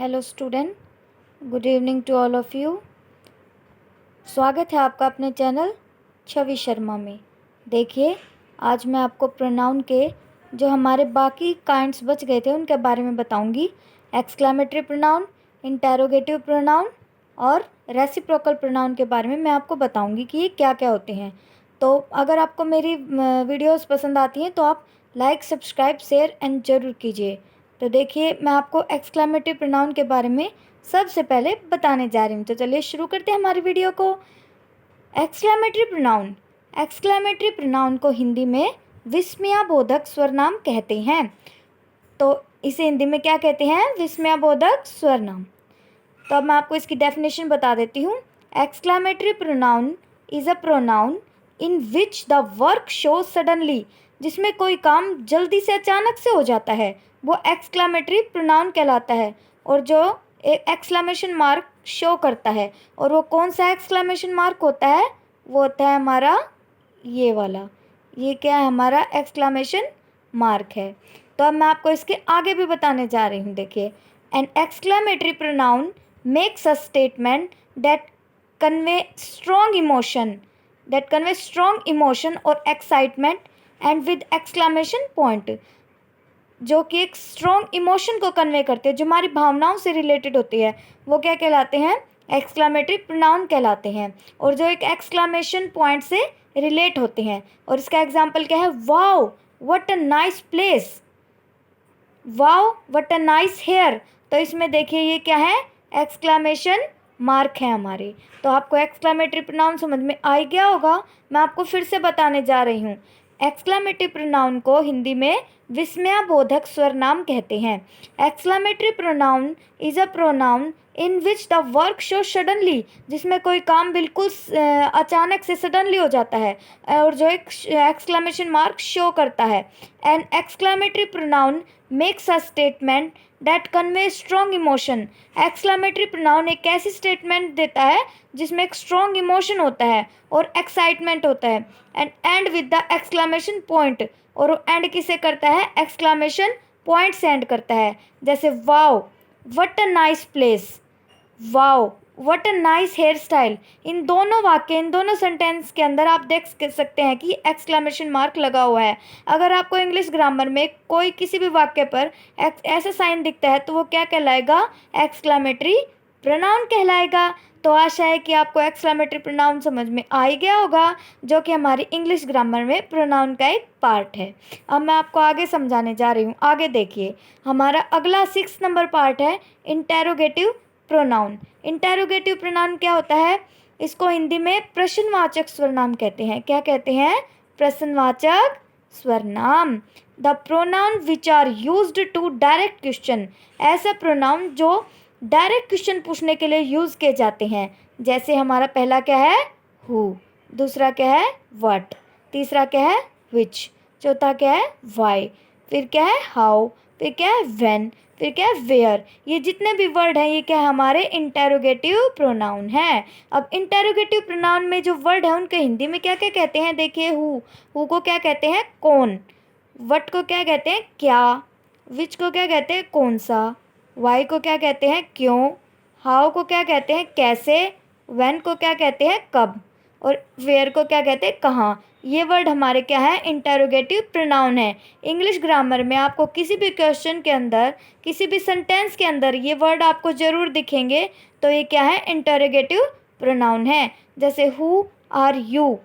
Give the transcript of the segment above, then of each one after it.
Hello student, good evening to all of you. स्वागत है आपका अपने चैनल छवि शर्मा में। देखिए, आज मैं आपको प्रोनाउन के जो हमारे बाकी काइंड्स बच गए थे उनके बारे में बताऊंगी। एक्सक्लेमेटरी प्रोनाउन, इंटेरोगेटिव प्रोनाउन और रेसिप्रोकल प्रोनाउन के बारे में मैं आपको बताऊंगी कि ये क्या क्या होते हैं। तो अगर आपको मेरी वीडियोस पसंद आती हैं तो आप लाइक, सब्सक्राइब, शेयर एंड ज़रूर कीजिए। तो देखिए, मैं आपको एक्सक्लेमेटरी प्रोनाउन के बारे में सबसे पहले बताने जा रही हूँ। तो चलिए शुरू करते हैं हमारी वीडियो को। Exclamatory pronoun. एक्सक्लेमेटरी प्रोनाउन को हिंदी में विस्मयाबोधक स्वरनाम कहते हैं। तो इसे हिंदी में क्या कहते हैं? विस्मयाबोधक स्वरनाम। तो अब मैं आपको इसकी डेफिनेशन बता देती हूँ। Exclamatory pronoun is a pronoun in which the work show suddenly, जिसमें कोई काम जल्दी से अचानक से हो जाता है, वो एक्सक्लेमेटरी प्रोनाउन कहलाता है। और जो एक एक्सक्लेमेशन मार्क शो करता है, और वो कौन सा एक्सक्लेमेशन मार्क होता है? वो होता है हमारा ये वाला। ये क्या है? हमारा एक्सक्लेमेशन मार्क है। तो अब मैं आपको इसके आगे भी बताने जा रही हूँ। देखिए, an exclamatory pronoun makes a statement that convey strong emotion or excitement and with exclamation point, जो कि एक स्ट्रॉन्ग इमोशन को कन्वे करते हैं, जो हमारी भावनाओं से रिलेटेड होती है, वो क्या कहलाते हैं? एक्सक्लेमेटरी प्रोनाउन कहलाते हैं। और जो एक एक्सक्लेमेशन पॉइंट से रिलेट होते हैं। और इसका एग्जाम्पल क्या है? Wow what a nice place, wow what a nice hair. तो इसमें देखिए ये क्या है? एक्सक्लेमेशन मार्क है हमारे। तो आपको एक्सक्लेमेटरी प्रोनाउन समझ में आ गया होगा। मैं आपको फिर से बताने जा रही हूँ। एक्सक्लेमेटरी प्रोनाउन को हिंदी में विस्मयाबोधक स्वरनाम कहते हैं। Exclamatory pronoun is a pronoun in which the work show suddenly, जिसमें कोई काम बिल्कुल अचानक से सडनली हो जाता है, और जो एक एक्सक्लेमेशन मार्क शो करता है। An exclamatory pronoun makes a statement that convey strong emotion. Exclamatory pronoun एक ऐसी स्टेटमेंट देता है जिसमें एक स्ट्रॉन्ग इमोशन होता है और एक्साइटमेंट होता है। And end with the exclamation point, और एंड किसे करता है? एक्सक्लेमेशन पॉइंट से एंड करता है। जैसे wow what a nice place, wow what a nice hair style. इन दोनों वाक्य, इन दोनों सेंटेंस के अंदर आप देख सकते हैं कि एक्सक्लेमेशन मार्क लगा हुआ है। अगर आपको इंग्लिश ग्रामर में कोई किसी भी वाक्य पर ऐसा साइन दिखता है तो वो क्या कहलाएगा? एक्सक्लेमेटरी प्रोनाउन कहलाएगा। तो आशा है कि आपको एक्सक्लेमेटरी प्रोनाउन समझ में आ ही गया होगा, जो कि हमारी इंग्लिश ग्रामर में प्रोनाउन का एक पार्ट है। अब मैं आपको आगे समझाने जा रही हूँ। आगे देखिए, हमारा अगला 6 नंबर पार्ट है इंटेरोगेटिव प्रोनाउन। इंटेरोगेटिव प्रोनाउन क्या होता है? इसको हिंदी में प्रश्नवाचक स्वरनाम कहते हैं। क्या कहते हैं? प्रश्नवाचक स्वरनाम। The pronoun which are used to direct question. ऐसा प्रोनाउन जो डायरेक्ट क्वेश्चन पूछने के लिए यूज किए जाते हैं। जैसे हमारा पहला क्या है? हु, दूसरा क्या है? व्हाट, तीसरा क्या है? विच, चौथा क्या है? वाई, फिर क्या है? हाउ, फिर क्या है? व्हेन, फिर क्या है? वेयर। ये जितने भी वर्ड हैं ये क्या है? हमारे इंटेरोगेटिव प्रोनाउन हैं। अब इंटेरोगेटिव प्रोनाउन में जो वर्ड है उनके हिंदी में क्या क्या कहते हैं? देखिए, हु को क्या कहते हैं? कौन। व्हाट को क्या कहते हैं? क्या। विच को क्या कहते हैं? कौन सा। वाई को क्या कहते हैं? क्यों। हाउ को क्या कहते हैं? कैसे। व्हेन को क्या कहते हैं? कब। और वेयर को क्या कहते हैं? कहाँ। ये वर्ड हमारे क्या है? इंटेरोगेटिव प्रोनाउन है। इंग्लिश ग्रामर में आपको किसी भी क्वेश्चन के अंदर, किसी भी सेंटेंस के अंदर ये वर्ड आपको ज़रूर दिखेंगे। तो ये क्या है? इंटेरोगेटिव प्रोनाउन है। जैसे हु आर यू,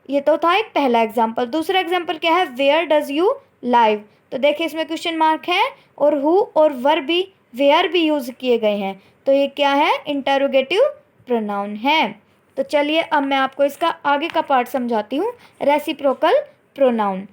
ये तो था एक पहला एग्जाम्पल। दूसरा एग्जाम्पल क्या है? Where does you live. तो देखिए इसमें क्वेश्चन मार्क है, और हु और वर भी, वेयर भी यूज किए गए हैं। तो ये क्या है? इंटेरोगेटिव प्रोनाउन है। तो चलिए अब मैं आपको इसका आगे का पार्ट समझाती हूँ। Reciprocal pronoun.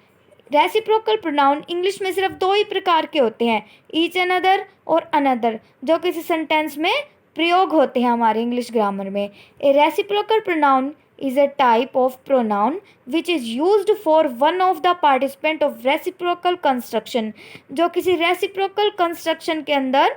Reciprocal pronoun English में सिर्फ 2 ही प्रकार के होते हैं, ईच अनदर और अनदर, जो किसी सेंटेंस में प्रयोग होते हैं हमारे इंग्लिश ग्रामर में। A reciprocal pronoun is a type of pronoun which is used for one of the participant of reciprocal construction। जो किसी reciprocal construction के अंदर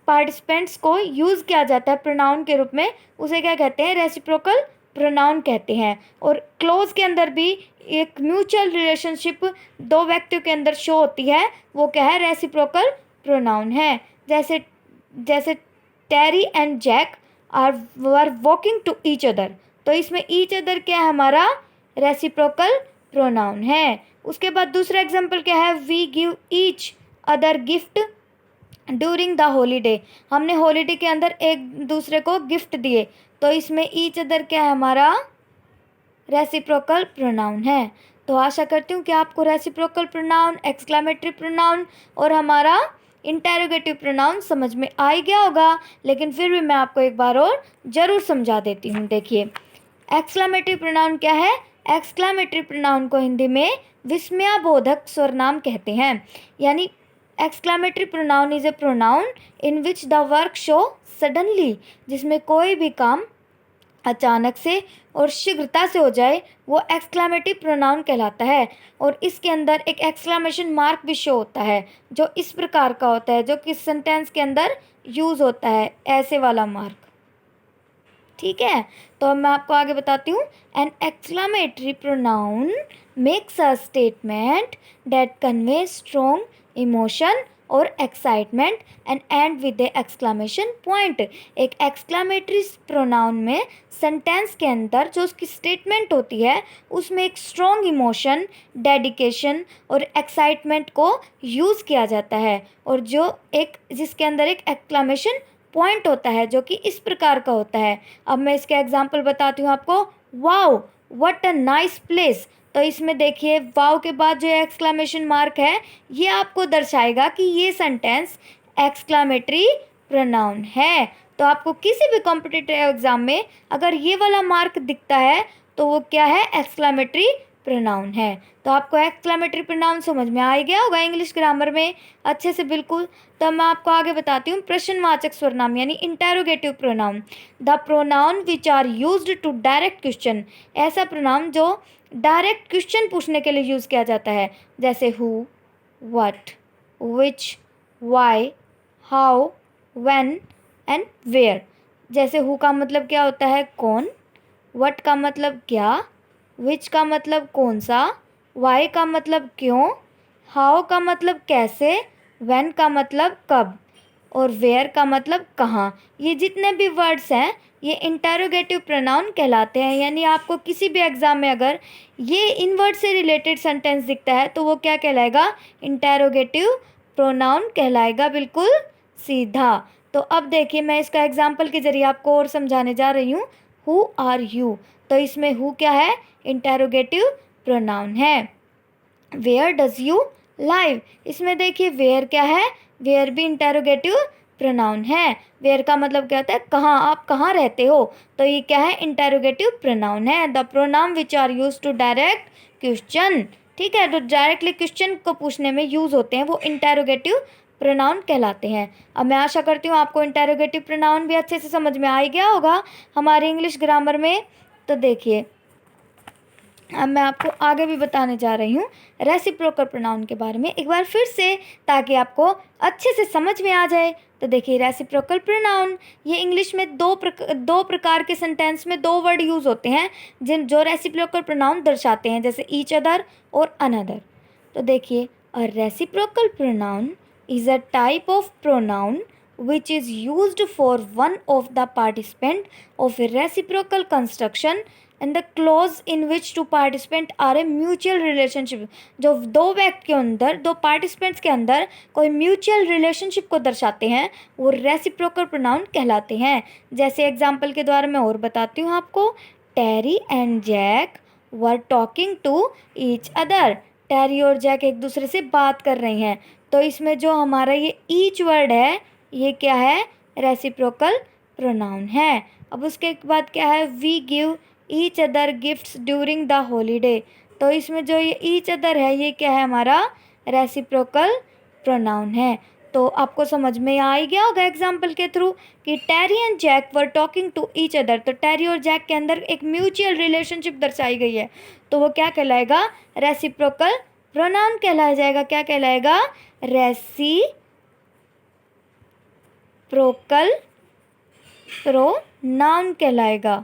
पार्टिसिपेंट्स को यूज़ किया जाता है प्रोनाउन के रूप में, उसे क्या कहते हैं? रेसिप्रोकल प्रोनाउन कहते हैं। और क्लोज के अंदर भी एक म्यूचुअल रिलेशनशिप 2 व्यक्तियों के अंदर शो होती है, वो क्या है? रेसिप्रोकल प्रोनाउन है। जैसे जैसे Terry and Jack were walking to each other, तो इसमें ईच अदर क्या है हमारा रेसिप्रोकल प्रोनाउन है। उसके बाद दूसरा एग्जाम्पल क्या है, we give each other gift during the holiday, हमने हॉलीडे के अंदर एक दूसरे को गिफ्ट दिए, तो इसमें ईच अदर क्या है हमारा रेसिप्रोकल प्रोनाउन है। तो आशा करती हूँ कि आपको रेसिप्रोकल प्रोनाउन, एक्सक्लेमेटरी प्रोनाउन और हमारा इंटेरोगेटिव प्रोनाउन समझ में आ ही गया होगा, लेकिन फिर भी मैं आपको एक बार और ज़रूर समझा देती हूँ। देखिए एक्सक्लेमेटरी प्रोनाउन क्या है, एक्सक्लेमेटरी प्रोनाउन को हिंदी में विस्मयाबोधक स्वरनाम कहते हैं। यानी exclamatory pronoun is a pronoun in which the work show suddenly, जिसमें कोई भी काम अचानक से और शीघ्रता से हो जाए, वो एक्सक्लेमेटिव प्रोनाउन कहलाता है। और इसके अंदर एक एक्सक्लेमेशन मार्क भी शो होता है, जो इस प्रकार का होता है, जो किस सेंटेंस के अंदर यूज़ होता है, ऐसे वाला मार्क। ठीक है, तो अब मैं आपको आगे बताती हूँ। An exclamatory pronoun makes a statement that convey strong emotion और excitement and end with the exclamation point. एक एक्सक्लेमेटरी प्रोनाउन में सेंटेंस के अंदर जो उसकी स्टेटमेंट होती है, उसमें एक स्ट्रॉन्ग इमोशन, डेडिकेशन और एक्साइटमेंट को यूज़ किया जाता है, और जो एक जिसके अंदर एक एक्सक्लेमेशन पॉइंट होता है, जो कि इस प्रकार का होता है। अब मैं इसके एग्जाम्पल बताती हूँ आपको। Wow what a nice place, तो इसमें देखिए वाव के बाद जो एक्सक्लेमेशन मार्क है, ये आपको दर्शाएगा कि ये सेंटेंस एक्सक्लेमेटरी प्रोनाउन है। तो आपको किसी भी कॉम्पिटिटिव एग्जाम में अगर ये वाला मार्क दिखता है, तो वो क्या है, एक्सक्लेमेटरी प्रोनाउन है। तो आपको एक्सक्लेमेटरी प्रोनाउन समझ में आ ही गया होगा इंग्लिश ग्रामर में अच्छे से, बिल्कुल। तो मैं आपको आगे बताती हूँ प्रश्नवाचक स्वरनाम यानी interrogative pronoun. The pronoun which are used to direct question, ऐसा प्रोनाउन जो डायरेक्ट क्वेश्चन पूछने के लिए यूज़ किया जाता है, जैसे who, what, which, why, how, when and where. जैसे हु का मतलब क्या होता है, कौन, व्हाट का मतलब क्या, विच का मतलब कौन सा, वाई का मतलब क्यों, हाउ का मतलब कैसे, व्हेन का मतलब कब, और वेयर का मतलब कहाँ। ये जितने भी वर्ड्स हैं, ये इंटेरोगेटिव प्रोनाउन कहलाते हैं। यानी आपको किसी भी एग्ज़ाम में अगर ये इन वर्ड से रिलेटेड सेंटेंस दिखता है, तो वो क्या कहलाएगा, इंटेरोगेटिव प्रोनाउन कहलाएगा, बिल्कुल सीधा। तो अब देखिए मैं इसका एग्जाम्पल के ज़रिए आपको और समझाने जा रही हूँ। हु आर यू, तो इसमें हु क्या है, इंटेरोगेटिव प्रोनाउन है। वेयर डज यू लाइव, इसमें देखिए वेयर क्या है, वेयर भी इंटेरोगेटिव प्रोनाउन है। वेयर का मतलब क्या होता है, कहाँ, आप कहाँ रहते हो, तो ये क्या है, इंटेरोगेटिव प्रोनाउन है। The pronoun which are use to direct question, ठीक है, तो डायरेक्टली क्वेश्चन को पूछने में यूज़ होते हैं, वो इंटेरोगेटिव प्रोनाउन कहलाते हैं। अब मैं आशा करती हूँ आपको इंटेरोगेटिव प्रोनाउन भी अच्छे से समझ में आ ही गया होगा हमारे इंग्लिश ग्रामर में। तो देखिए अब मैं आपको आगे भी बताने जा रही हूँ रेसिप्रोकल प्रोनाउन के बारे में एक बार फिर से, ताकि आपको अच्छे से समझ में आ जाए। तो देखिए रेसिप्रोकल प्रोनाउन, ये इंग्लिश में दो प्रकार के सेंटेंस में दो वर्ड यूज़ होते हैं जो रेसिप्रोकल प्रोनाउन दर्शाते हैं, जैसे ईच अदर और अनदर। तो देखिए अ reciprocal pronoun is a type of pronoun which is used for one of the participant of a reciprocal construction and the clause in which two participants are a mutual relationship। जो दो व्यक्ति के अंदर, दो participants के अंदर कोई mutual relationship को दर्शाते हैं, वो रेसिप्रोकल प्रोनाउन कहलाते हैं। जैसे एग्जाम्पल के द्वारा मैं और बताती हूँ आपको। Terry and Jack were talking to each other, Terry और जैक एक दूसरे से बात कर रही हैं, तो इसमें जो हमारा ये ईच वर्ड है, ये क्या है, रेसिप्रोकल प्रोनाउन है। अब उसके बाद क्या है, we give each other gifts during the holiday, तो इसमें जो ये ईच अदर है, ये क्या है, हमारा रेसिप्रोकल प्रोनाउन है। तो आपको समझ में आ ही गया होगा एग्जाम्पल के थ्रू कि Terry and Jack were talking to each other, तो टेरी और जैक के अंदर एक म्यूचुअल रिलेशनशिप दर्शाई गई है, तो वो क्या कहलाएगा, रेसिप्रोकल प्रोनाउन कहलाया जाएगा। क्या कहलाएगा, रेसिप्रोकल प्रोनाउन कहलाएगा।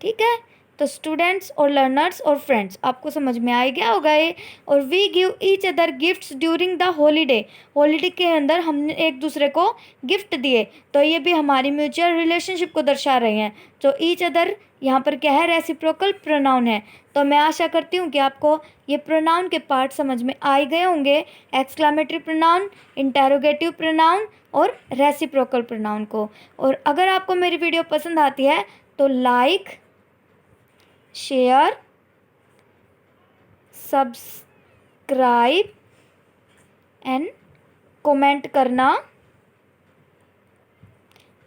ठीक है, तो स्टूडेंट्स और लर्नर्स और फ्रेंड्स, आपको समझ में आ गया होगा ये। और we give each other gifts during the holiday, holiday के अंदर हमने एक दूसरे को गिफ्ट दिए, तो ये भी हमारी म्यूचुअल रिलेशनशिप को दर्शा रहे हैं। तो ईच अदर यहाँ पर क्या है, रेसिप्रोकल प्रोनाउन है। तो मैं आशा करती हूँ कि आपको ये प्रोनाउन के पार्ट समझ में आ गए होंगे, एक्सक्लामेटरी प्रोनाउन, इंटेरोगेटिव प्रोनाउन और रेसिप्रोकल प्रोनाउन को। और अगर आपको मेरी वीडियो पसंद आती है तो like, share, subscribe and comment करना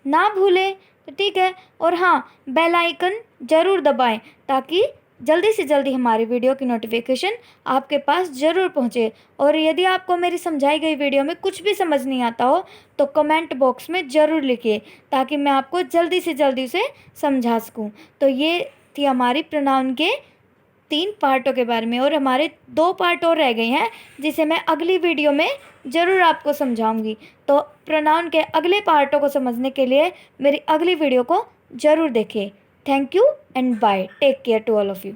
ना भूलें। तो ठीक है, और हाँ, बेल आइकन ज़रूर दबाएं ताकि जल्दी से जल्दी हमारी वीडियो की नोटिफिकेशन आपके पास ज़रूर पहुँचे। और यदि आपको मेरी समझाई गई वीडियो में कुछ भी समझ नहीं आता हो तो कमेंट बॉक्स में ज़रूर लिखिए ताकि मैं आपको जल्दी से जल्दी उसे समझा सकूं। तो ये थी हमारी प्रोनाउन के 3 पार्टों के बारे में, और हमारे 2 पार्ट और रह गए हैं जिसे मैं अगली वीडियो में ज़रूर आपको समझाऊंगी। तो प्रोनाउन के अगले पार्टों को समझने के लिए मेरी अगली वीडियो को ज़रूर देखिए। Thank you and bye, take care to all of you.